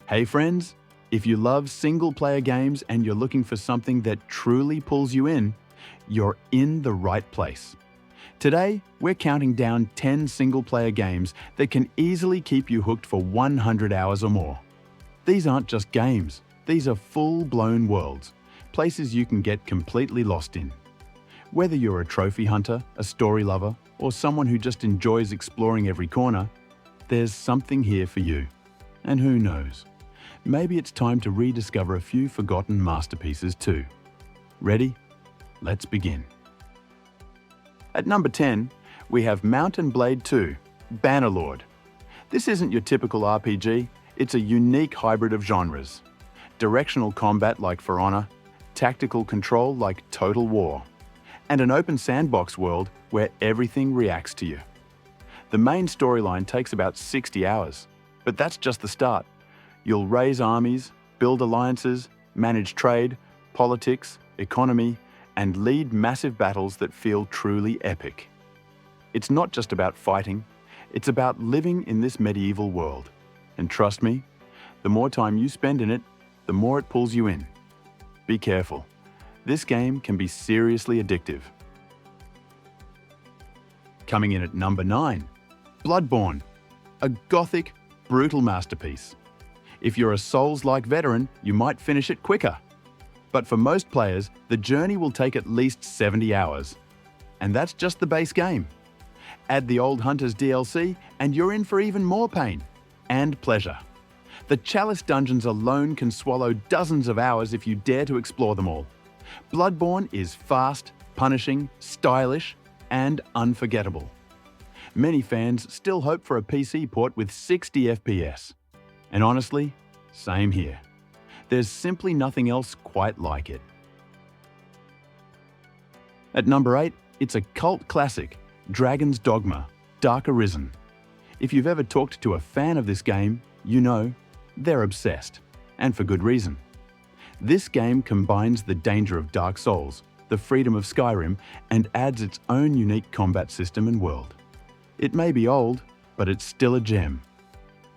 Hey friends, if you love single-player games and you're looking for something that truly pulls you in, you're in the right place. Today, we're counting down 10 single-player games that can easily keep you hooked for 100 hours or more. These aren't just games, these are full-blown worlds, places you can get completely lost in. Whether you're a trophy hunter, a story lover, or someone who just enjoys exploring every corner, there's something here for you. And who knows, maybe it's time to rediscover a few forgotten masterpieces too. Ready? Let's begin. At number 10, we have Mount & Blade 2, Bannerlord. This isn't your typical RPG, it's a unique hybrid of genres. Directional combat like For Honor, tactical control like Total War, and an open sandbox world where everything reacts to you. The main storyline takes about 60 hours, but that's just the start. You'll raise armies, build alliances, manage trade, politics, economy, and lead massive battles that feel truly epic. It's not just about fighting, it's about living in this medieval world. And trust me, the more time you spend in it, the more it pulls you in. Be careful. This game can be seriously addictive. Coming in at number 9, Bloodborne, a gothic, brutal masterpiece. If you're a Souls-like veteran, you might finish it quicker. But for most players, the journey will take at least 70 hours. And that's just the base game. Add the Old Hunters DLC and you're in for even more pain and pleasure. The Chalice dungeons alone can swallow dozens of hours if you dare to explore them all. Bloodborne is fast, punishing, stylish, and unforgettable. Many fans still hope for a PC port with 60 FPS. And honestly, same here. There's simply nothing else quite like it. At number 8, it's a cult classic, Dragon's Dogma, Dark Arisen. If you've ever talked to a fan of this game, you know they're obsessed, and for good reason. This game combines the danger of Dark Souls, the freedom of Skyrim, and adds its own unique combat system and world. It may be old, but it's still a gem.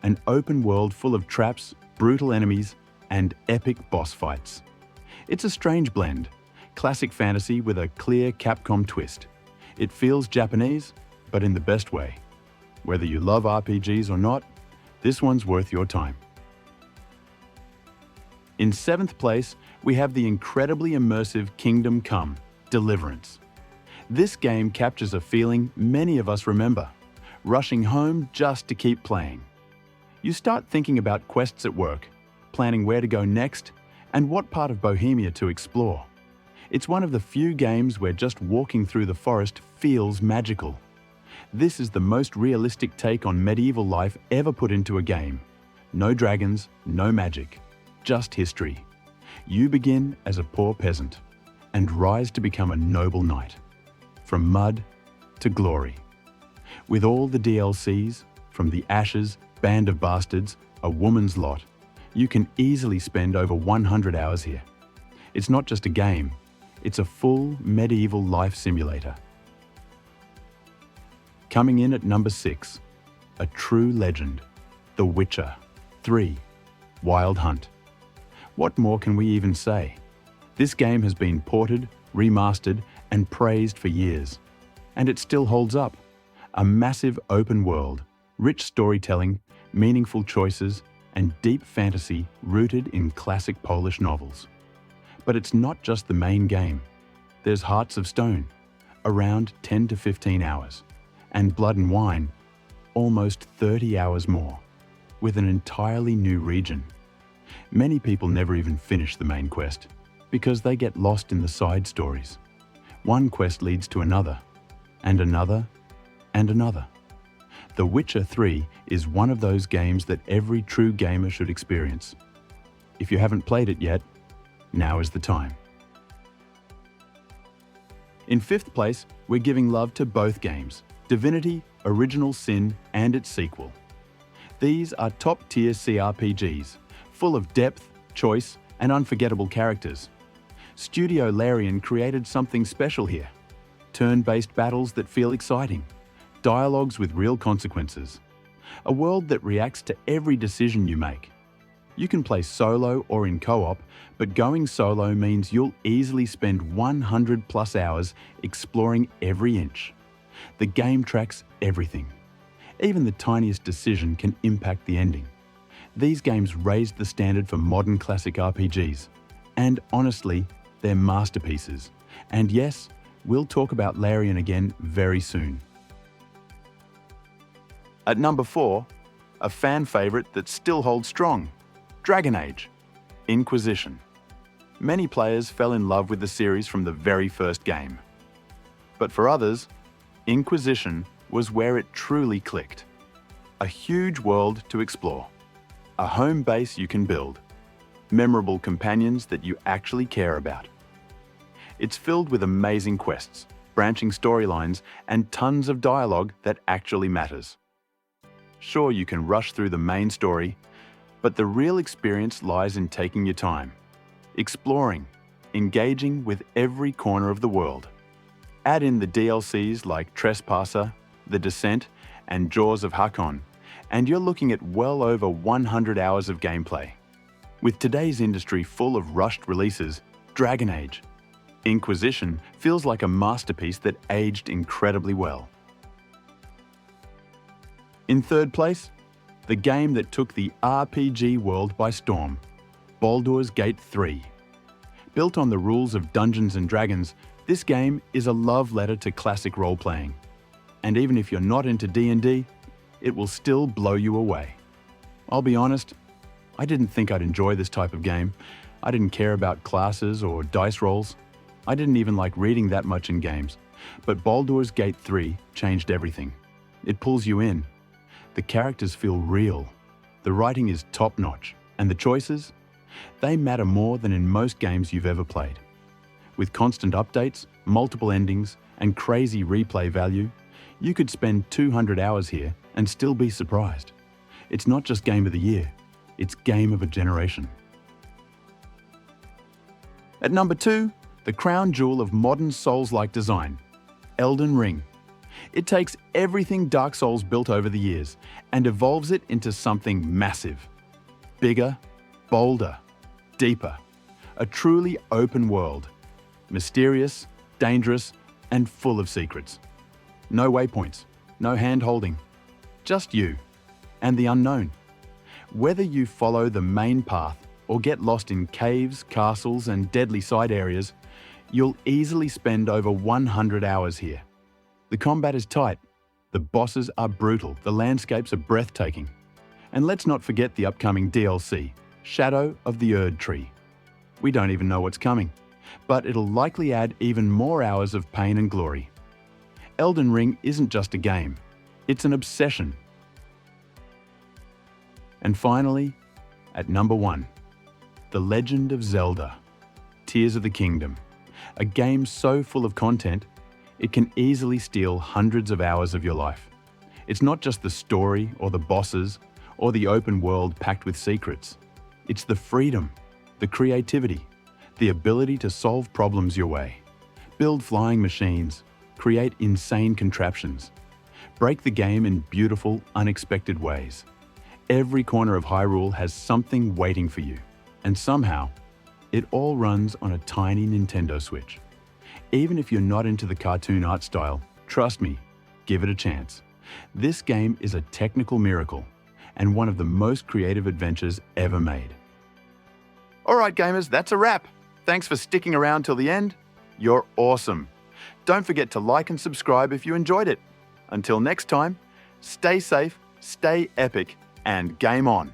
An open world full of traps, brutal enemies, and epic boss fights. It's a strange blend, classic fantasy with a clear Capcom twist. It feels Japanese, but in the best way. Whether you love RPGs or not, this one's worth your time. In 7th place, we have the incredibly immersive Kingdom Come: Deliverance. This game captures a feeling many of us remember, rushing home just to keep playing. You start thinking about quests at work, planning where to go next, and what part of Bohemia to explore. It's one of the few games where just walking through the forest feels magical. This is the most realistic take on medieval life ever put into a game. No dragons, no magic, just history. You begin as a poor peasant and rise to become a noble knight. From mud to glory. With all the DLCs, from the Ashes, Band of Bastards, A Woman's Lot, you can easily spend over 100 hours here. It's not just a game, it's a full medieval life simulator. Coming in at number 6, a true legend, The Witcher 3, Wild Hunt. What more can we even say? This game has been ported, remastered, and praised for years. And it still holds up. A massive open world, rich storytelling, meaningful choices, and deep fantasy rooted in classic Polish novels. But it's not just the main game. There's Hearts of Stone, around 10 to 15 hours, and Blood and Wine, almost 30 hours more, with an entirely new region. Many people never even finish the main quest, because they get lost in the side stories. One quest leads to another, and another, and another. The Witcher 3 is one of those games that every true gamer should experience. If you haven't played it yet, now is the time. In 5th place, we're giving love to both games, Divinity, Original Sin, and its sequel. These are top-tier CRPGs, full of depth, choice, and unforgettable characters. Studio Larian created something special here. Turn-based battles that feel exciting, dialogues with real consequences, a world that reacts to every decision you make. You can play solo or in co-op, but going solo means you'll easily spend 100+ hours exploring every inch. The game tracks everything. Even the tiniest decision can impact the ending. These games raised the standard for modern classic RPGs. And honestly, they're masterpieces. And yes, we'll talk about Larian again very soon. At number 4, a fan favorite that still holds strong, Dragon Age, Inquisition. Many players fell in love with the series from the very first game. But for others, Inquisition was where it truly clicked. A huge world to explore, a home base you can build, memorable companions that you actually care about. It's filled with amazing quests, branching storylines, and tons of dialogue that actually matters. Sure, you can rush through the main story, but the real experience lies in taking your time, exploring, engaging with every corner of the world. Add in the DLCs like Trespasser, The Descent, and Jaws of Hakon, and you're looking at well over 100 hours of gameplay. With today's industry full of rushed releases, Dragon Age, Inquisition feels like a masterpiece that aged incredibly well. In third place, the game that took the RPG world by storm, Baldur's Gate 3. Built on the rules of Dungeons & Dragons, this game is a love letter to classic role-playing. And even if you're not into D&D, it will still blow you away. I'll be honest, I didn't think I'd enjoy this type of game. I didn't care about classes or dice rolls. I didn't even like reading that much in games. But Baldur's Gate 3 changed everything. It pulls you in. The characters feel real, the writing is top-notch, and the choices? They matter more than in most games you've ever played. With constant updates, multiple endings, and crazy replay value, you could spend 200 hours here and still be surprised. It's not just Game of the Year, it's Game of a Generation. At number 2, the crown jewel of modern Souls-like design, Elden Ring. It takes everything Dark Souls built over the years and evolves it into something massive. Bigger, bolder, deeper. A truly open world. Mysterious, dangerous, and full of secrets. No waypoints, no hand-holding. Just you and the unknown. Whether you follow the main path or get lost in caves, castles, and deadly side areas, you'll easily spend over 100 hours here. The combat is tight, the bosses are brutal, the landscapes are breathtaking. And let's not forget the upcoming DLC, Shadow of the Erd Tree. We don't even know what's coming, but it'll likely add even more hours of pain and glory. Elden Ring isn't just a game, it's an obsession. And finally, at number 1, The Legend of Zelda, Tears of the Kingdom. A game so full of content, it can easily steal hundreds of hours of your life. It's not just the story or the bosses or the open world packed with secrets. It's the freedom, the creativity, the ability to solve problems your way, build flying machines, create insane contraptions, break the game in beautiful, unexpected ways. Every corner of Hyrule has something waiting for you, and somehow, it all runs on a tiny Nintendo Switch. Even if you're not into the cartoon art style, trust me, give it a chance. This game is a technical miracle and one of the most creative adventures ever made. Alright gamers, that's a wrap. Thanks for sticking around till the end. You're awesome. Don't forget to like and subscribe if you enjoyed it. Until next time, stay safe, stay epic, and game on.